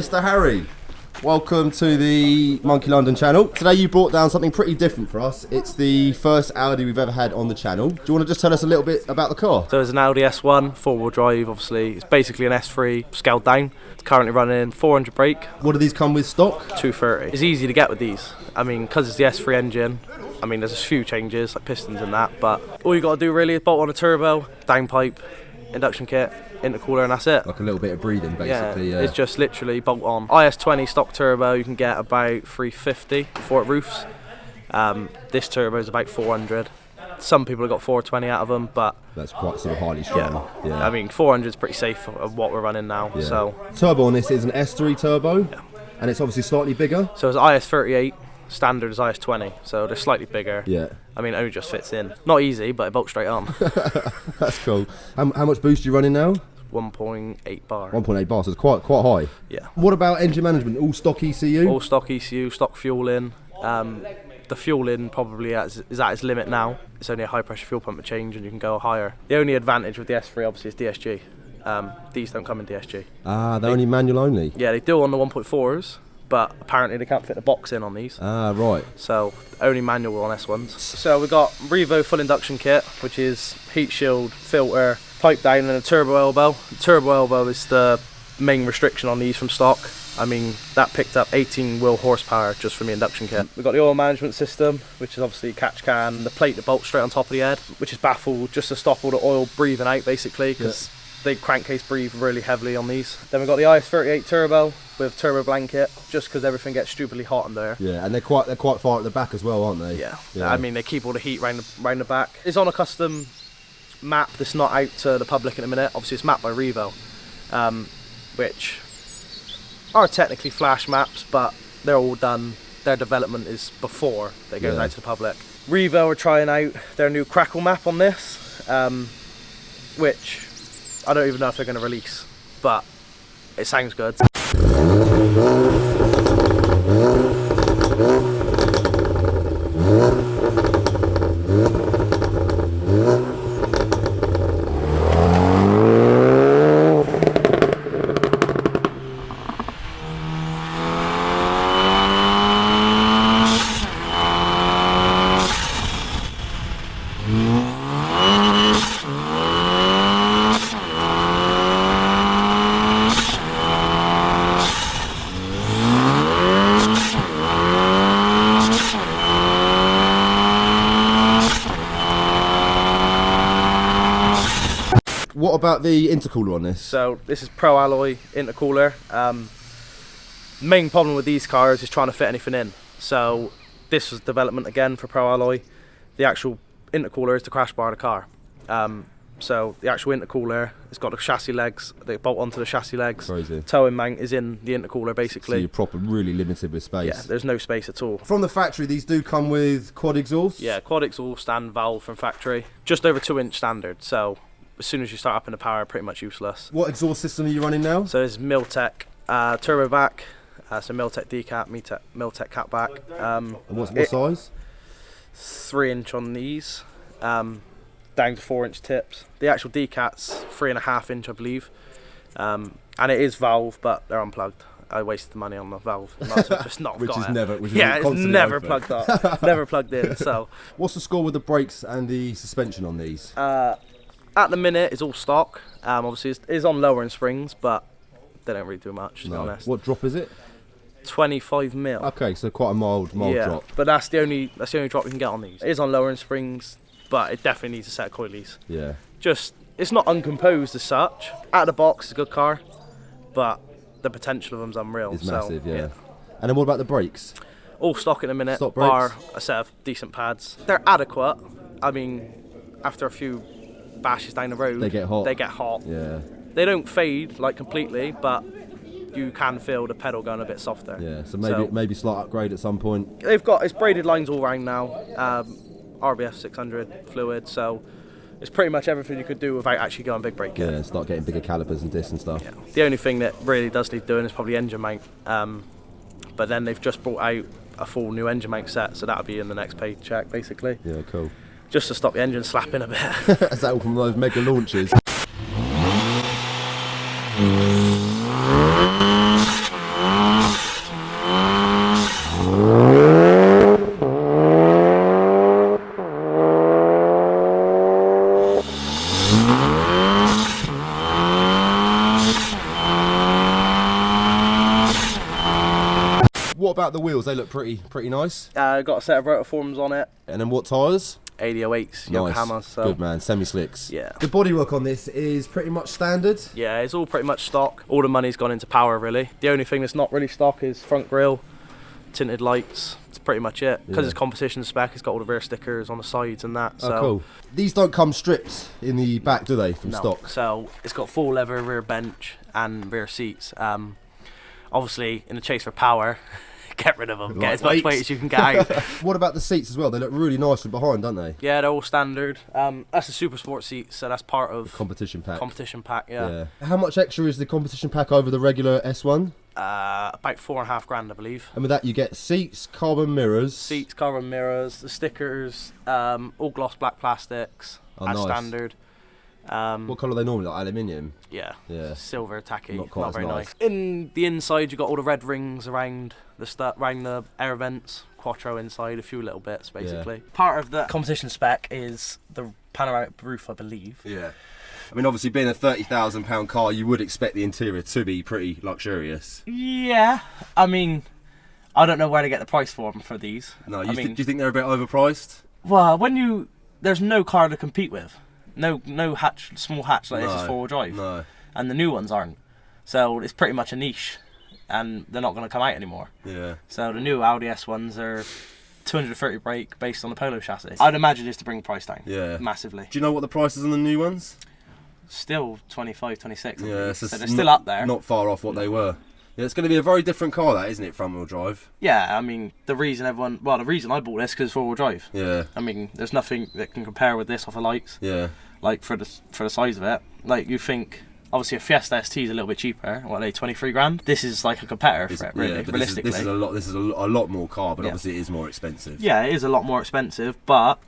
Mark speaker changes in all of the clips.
Speaker 1: Mr. Harry. Welcome to the Monky London channel. Today you brought down something pretty different for us. It's the first Audi we've ever had on the channel. Do you want to just tell us a little bit about the car?
Speaker 2: So it's an Audi S1, four-wheel drive, obviously. It's basically an S3 scaled down. It's currently running 400 brake.
Speaker 1: What do these come with stock?
Speaker 2: 230. It's easy to get with these. I mean, because it's the S3 engine, I mean, there's a few changes, like pistons and that, but all you got to do really is bolt on a turbo, downpipe, induction kit, intercooler, and that's it.
Speaker 1: Like a little bit of breathing, basically. Yeah.
Speaker 2: It's just literally bolt on. IS20 stock turbo, you can get about 350 before it roofs. This turbo is about 400. Some people have got 420 out of them, but
Speaker 1: that's quite sort of highly strong. Yeah.
Speaker 2: I mean, 400 is pretty safe of what we're running now. Yeah. So
Speaker 1: turbo on this is an S3 turbo, and it's obviously slightly bigger.
Speaker 2: So it's IS38. Standard is IS20, so they're slightly bigger.
Speaker 1: Yeah.
Speaker 2: I mean, it only just fits in. Not easy, but it bolts straight on.
Speaker 1: That's cool. How much boost are you running now?
Speaker 2: 1.8 bar.
Speaker 1: 1.8 bar, so it's quite high.
Speaker 2: Yeah.
Speaker 1: What about engine management? All stock ECU?
Speaker 2: All stock ECU, stock fueling. The fueling probably is at its limit now. It's only a high pressure fuel pump to change, and you can go higher. The only advantage with the S3 obviously is DSG. These don't come in DSG.
Speaker 1: Ah, they're only manual only?
Speaker 2: Yeah, they do on the 1.4s. But apparently they can't fit the box in on these.
Speaker 1: Ah, right.
Speaker 2: So only manual on S1s. So we've got Revo full induction kit, which is heat shield, filter, pipe down, and a turbo elbow. The turbo elbow is the main restriction on these from stock. I mean, that picked up 18 wheel horsepower just from the induction kit. We've got the oil management system, which is obviously catch can, the plate that bolts straight on top of the head, which is baffled just to stop all the oil breathing out basically, because the crankcase breathe really heavily on these. Then we've got the IS38 turbo with turbo blanket, just because everything gets stupidly hot in there.
Speaker 1: Yeah, and they're quite far at the back as well, aren't they?
Speaker 2: Yeah. I mean, they keep all the heat round the back. It's on a custom map that's not out to the public in a minute. Obviously, it's mapped by Revo, which are technically flash maps, but they're all done. Their development is before they goes out to the public. Revo are trying out their new Crackle map on this, which I don't even know if they're going to release, but it sounds good.
Speaker 1: What about the intercooler on this?
Speaker 2: So this is Pro Alloy intercooler. Main problem with these cars is trying to fit anything in. So this was development again for Pro Alloy. The actual intercooler is the crash bar of the car. So the actual intercooler, it's got the chassis legs, they bolt onto the chassis legs.
Speaker 1: Crazy.
Speaker 2: Towing mount is in the intercooler basically.
Speaker 1: So you're proper really limited with space.
Speaker 2: Yeah, there's no space at all.
Speaker 1: From the factory, these do come with quad exhaust?
Speaker 2: Yeah, quad exhaust and valve from factory. Just over 2-inch standard, so as soon as you start up in the power, pretty much useless.
Speaker 1: What exhaust system are you running now?
Speaker 2: So there's Miltech turbo back, so Miltech decap, Miltech cat back.
Speaker 1: And what size?
Speaker 2: 3-inch on these, down to 4-inch tips. The actual decat's 3.5-inch, I believe, and it is valve, but they're unplugged. I wasted the money on the valve. Just not
Speaker 1: Which
Speaker 2: got
Speaker 1: is
Speaker 2: it.
Speaker 1: never. Which
Speaker 2: yeah,
Speaker 1: is
Speaker 2: it's never
Speaker 1: open.
Speaker 2: plugged up, never plugged in. So,
Speaker 1: what's the score with the brakes and the suspension on these?
Speaker 2: At the minute, it's all stock. Obviously, it's on lowering springs, but they don't really do much, to be honest.
Speaker 1: What drop is it?
Speaker 2: 25 mil.
Speaker 1: Okay, so quite a mild drop.
Speaker 2: But that's the only drop you can get on these. It is on lowering springs, but it definitely needs a set of coilies.
Speaker 1: Yeah.
Speaker 2: It's not uncomposed as such. Out of the box, it's a good car, but the potential of them's unreal.
Speaker 1: It's massive, yeah. And then what about the brakes?
Speaker 2: All stock in a minute.
Speaker 1: Stock brakes.
Speaker 2: Bar a set of decent pads. They're adequate. I mean, after a few bashes down the road,
Speaker 1: they get hot.
Speaker 2: Yeah. They don't fade like completely, but you can feel the pedal going a bit softer.
Speaker 1: Yeah. So maybe slight upgrade at some point.
Speaker 2: It's braided lines all round now. RBF 600 fluid, so it's pretty much everything you could do without actually going big brake kit.
Speaker 1: Yeah, start getting bigger calipers and discs and stuff.
Speaker 2: Yeah. The only thing that really does need doing is probably engine mount. But then they've just brought out a full new engine mount set, so that'll be in the next paycheck basically.
Speaker 1: Yeah, cool.
Speaker 2: Just to stop the engine slapping a bit.
Speaker 1: Is that all from those mega launches? What about the wheels? They look pretty nice.
Speaker 2: Got a set of rotiforms on it.
Speaker 1: And then what tyres?
Speaker 2: 80/08s,
Speaker 1: Nice.
Speaker 2: Yokohama. So.
Speaker 1: Good man, semi-slicks.
Speaker 2: Yeah.
Speaker 1: The bodywork on this is pretty much standard.
Speaker 2: Yeah, it's all pretty much stock. All the money's gone into power, really. The only thing that's not really stock is front grille, tinted lights. It's pretty much it. Because it's competition spec, it's got all the rear stickers on the sides and that. So.
Speaker 1: Oh, cool. These don't come stripped in the back, do they, from stock?
Speaker 2: So it's got full leather rear bench and rear seats. Obviously, in the chase for power, get rid of them. Get as much weight as you can get out.
Speaker 1: What about the seats as well? They look really nice from behind, don't they?
Speaker 2: Yeah, they're all standard. That's a super sport seat, so that's part of
Speaker 1: Competition pack.
Speaker 2: Competition pack, yeah.
Speaker 1: How much extra is the competition pack over the regular S1?
Speaker 2: About $4.5 grand, I believe.
Speaker 1: And with that, you get seats, carbon mirrors.
Speaker 2: Seats, carbon mirrors, the stickers, all gloss black plastics, as
Speaker 1: nice.
Speaker 2: Standard.
Speaker 1: What colour are they normally? Like aluminium?
Speaker 2: Yeah.
Speaker 1: Yeah.
Speaker 2: Silver, tacky,
Speaker 1: Not quite as
Speaker 2: very
Speaker 1: nice.
Speaker 2: nice. In the inside, you got all the red rings around the air vents, Quattro inside, a few little bits basically. Yeah. Part of the competition spec is the panoramic roof, I believe.
Speaker 1: Yeah. I mean, obviously, being a £30,000 car, you would expect the interior to be pretty luxurious.
Speaker 2: Yeah. I mean, I don't know where to get the price for them for these.
Speaker 1: No, do you think they're a bit overpriced?
Speaker 2: Well, there's no car to compete with. No hatch, small hatch like this is four-wheel drive.
Speaker 1: No.
Speaker 2: And the new ones aren't. So it's pretty much a niche, and they're not going to come out anymore.
Speaker 1: Yeah.
Speaker 2: So the new Audi S1s are 230 brake based on the Polo chassis. I'd imagine it's to bring the price down.
Speaker 1: Yeah.
Speaker 2: Massively.
Speaker 1: Do you know what the price is on the new ones?
Speaker 2: Still 25, 26.
Speaker 1: Yeah.
Speaker 2: So they're still up there.
Speaker 1: Not far off what they were. Yeah, it's going to be a very different car, that, isn't it, front-wheel drive?
Speaker 2: Yeah, I mean, the reason I bought this because four-wheel drive.
Speaker 1: Yeah.
Speaker 2: I mean, there's nothing that can compare with this off of lights.
Speaker 1: Yeah.
Speaker 2: Like, for the size of it. Like, you think, obviously, a Fiesta ST is a little bit cheaper. What are they, 23 grand? This is like a competitor for it, really,
Speaker 1: yeah, but
Speaker 2: realistically.
Speaker 1: This is a lot more car, but obviously it is more expensive.
Speaker 2: Yeah, it is a lot more expensive, but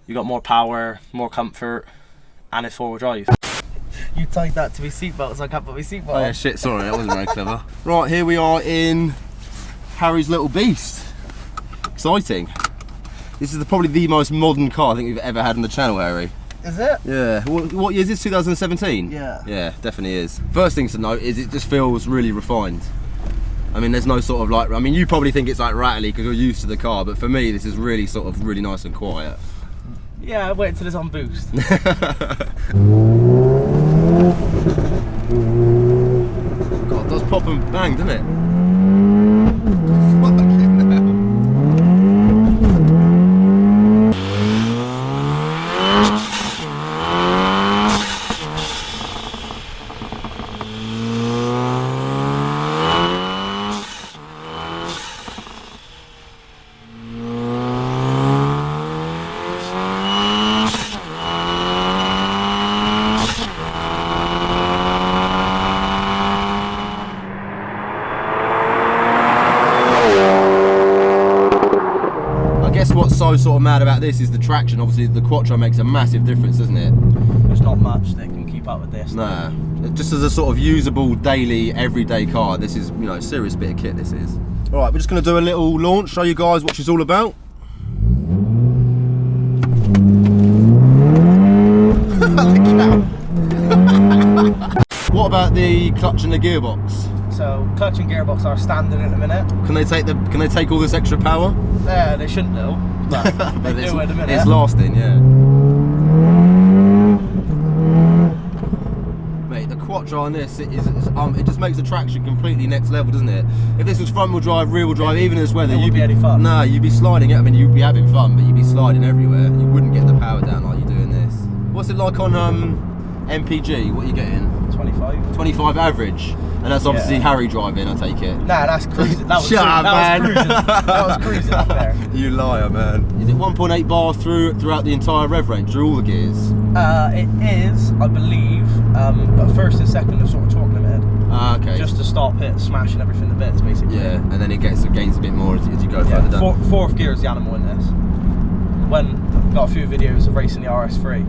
Speaker 2: you got more power, more comfort, and it's four-wheel drive. You tied that to my seatbelt, so I can't put my seatbelt on.
Speaker 1: Oh yeah, shit, sorry, that wasn't very clever. Right, here we are in Harry's little beast. Exciting. This is probably the most modern car I think we've ever had on the channel, Harry.
Speaker 2: Is it?
Speaker 1: Yeah. What year is this, 2017?
Speaker 2: Yeah.
Speaker 1: Yeah, definitely is. First thing to note is it just feels really refined. I mean, there's no sort of like, I mean, you probably think it's like rattly because you're used to the car, but for me, this is really sort of really nice and quiet.
Speaker 2: Yeah, wait until it's on boost.
Speaker 1: God, it does pop and bang, doesn't it? Fucking hell. What's so sort of mad about this is the traction. Obviously the Quattro makes a massive difference, doesn't it?
Speaker 2: There's not much that can keep up with this.
Speaker 1: Nah, just as a sort of usable daily everyday car, this is, you know, a serious bit of kit this is. Alright, we're just going to do a little launch, show you guys what she's all about. What about the clutch and the gearbox?
Speaker 2: So clutch and gearbox are standard in a minute.
Speaker 1: Can they take all this extra power?
Speaker 2: Yeah, they shouldn't do, but they do in a minute.
Speaker 1: It's lasting, yeah. Mate, the Quattro on this, it just makes the traction completely next level, doesn't it? If this was front wheel drive, rear wheel drive, even in this weather,
Speaker 2: you'd be any fun.
Speaker 1: Nah, you'd be sliding. I mean, you'd be having fun, but you'd be sliding everywhere. You wouldn't get the power down like you're doing this. What's it like on MPG? What are you getting?
Speaker 2: 25.
Speaker 1: 25 average. And that's obviously Harry driving, I take it.
Speaker 2: Nah, that's cruising. That was
Speaker 1: Shut up, man.
Speaker 2: That was cruising up there.
Speaker 1: You liar, man. Is it 1.8 bar throughout the entire rev range, through all the gears?
Speaker 2: It is, I believe, but first and second are sort of torque limited.
Speaker 1: Okay.
Speaker 2: Just to stop it smashing everything to bits, basically.
Speaker 1: Yeah, and then it gains a bit more as you go further down.
Speaker 2: Fourth gear is the animal in this. I've got a few videos of racing the RS3.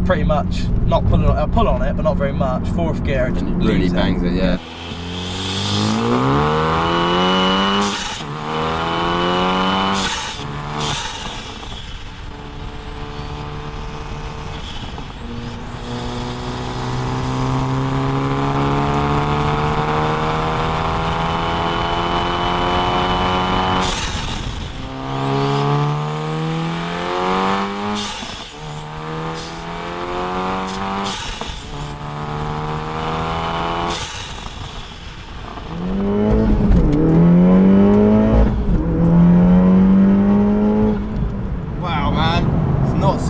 Speaker 2: Pretty much not pull on it, but not very much. Fourth gear,
Speaker 1: and it really bangs it, yeah.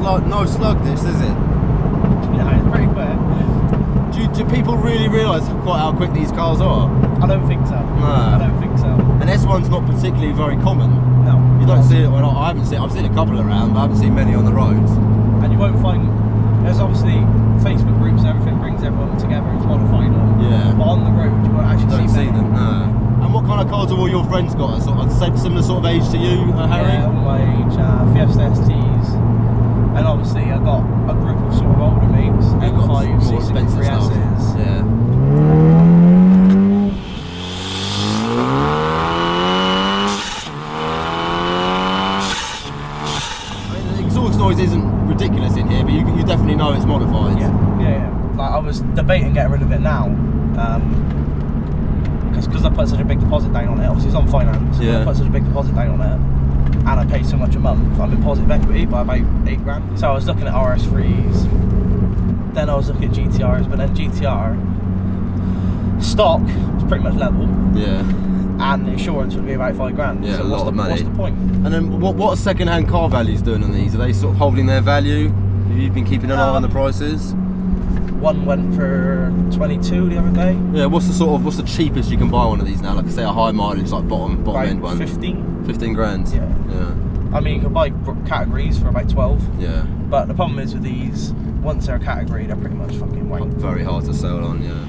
Speaker 1: no slug this, is it?
Speaker 2: Yeah, it's pretty quick.
Speaker 1: Do people really realise quite how quick these cars are?
Speaker 2: I don't think so.
Speaker 1: No.
Speaker 2: I don't think so.
Speaker 1: An S1's not particularly very common.
Speaker 2: No.
Speaker 1: You don't see it, well, I haven't seen, I've seen a couple around, but I haven't seen many on the roads.
Speaker 2: And you won't find, there's obviously Facebook groups and everything brings everyone together who's modified them.
Speaker 1: Yeah.
Speaker 2: But on the road, you won't actually
Speaker 1: Don't see
Speaker 2: many.
Speaker 1: them, no. And what kind of cars have all your friends got? A sort of similar sort of age to you, Harry?
Speaker 2: Yeah, all my age, Fiesta STs. And obviously I got a group of sort of older mates,
Speaker 1: You've got
Speaker 2: M5,
Speaker 1: more expensive stuff.
Speaker 2: C63Ss.
Speaker 1: Yeah. I mean, the exhaust noise isn't ridiculous in here, but you definitely know it's modified.
Speaker 2: Yeah. Like I was debating getting rid of it now, because I put such a big deposit down on it. Obviously it's on finance.
Speaker 1: Yeah.
Speaker 2: I put such a big deposit down on it, and I pay so much a month. I'm in positive equity by about 8 grand. So I was looking at RS3s, then I was looking at GTRs, but then GTR stock is pretty much level.
Speaker 1: Yeah.
Speaker 2: And the insurance would be about 5 grand.
Speaker 1: Yeah,
Speaker 2: so
Speaker 1: a lot of money.
Speaker 2: What's the point?
Speaker 1: And then what are second-hand car values doing on these? Are they sort of holding their value? Have you been keeping an eye on the prices?
Speaker 2: One went for 22 the other day.
Speaker 1: Yeah, what's the cheapest you can buy one of these now? Like I say, a high mileage, like bottom end one. 15 grand.
Speaker 2: Yeah.
Speaker 1: Yeah.
Speaker 2: I mean, you can buy categories for about 12.
Speaker 1: Yeah.
Speaker 2: But the problem is with these, once they're a category, they're pretty much fucking wank.
Speaker 1: Very hard to sell on, yeah.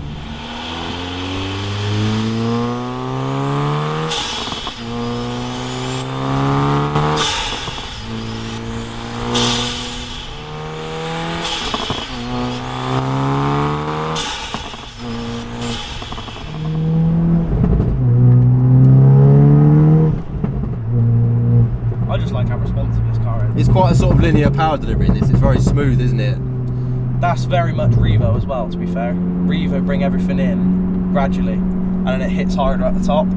Speaker 2: I just like how responsive this car is.
Speaker 1: It's quite a sort of linear power delivery in this. It's very smooth, isn't it?
Speaker 2: That's very much Revo as well, to be fair. Revo bring everything in gradually, and then it hits harder at the top.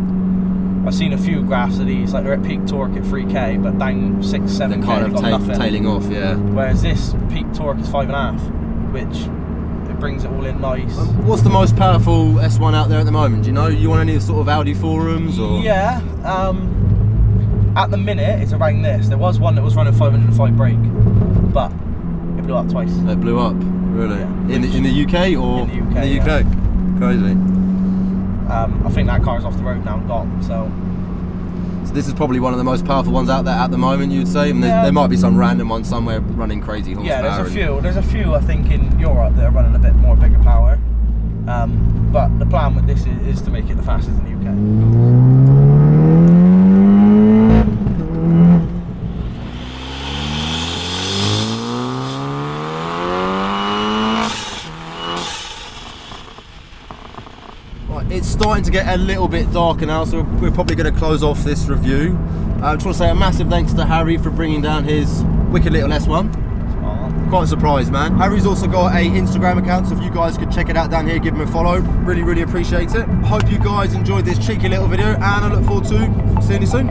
Speaker 2: I've seen a few graphs of these, like they're at peak torque at 3k, but down 6, 7k,
Speaker 1: They're kind of
Speaker 2: got nothing.
Speaker 1: tailing off, yeah.
Speaker 2: Whereas this peak torque is 5.5, which it brings it all in nice.
Speaker 1: What's the most powerful S1 out there at the moment? Do you know? You on any sort of Audi forums or?
Speaker 2: Yeah. At the minute, it's around this. There was one that was running 505 brake, but it blew up twice.
Speaker 1: It blew up, really?
Speaker 2: Yeah.
Speaker 1: In the UK or?
Speaker 2: In the UK,
Speaker 1: In the UK. Crazy.
Speaker 2: I think that car's off the road now and gone, so
Speaker 1: this is probably one of the most powerful ones out there at the moment, you'd say? I mean, there might be some random one somewhere running crazy horsepower.
Speaker 2: yeah, there's a few I think in Europe that are running a bit more bigger power, but the plan with this is to make it the fastest in the UK.
Speaker 1: It's starting to get a little bit darker now, so we're probably going to close off this review. I just want to say a massive thanks to Harry for bringing down his wicked little S1. Quite surprised, man. Harry's also got a Instagram account, so if you guys could check it out down here, give him a follow. Really appreciate it. Hope you guys enjoyed this cheeky little video, and I look forward to seeing you soon.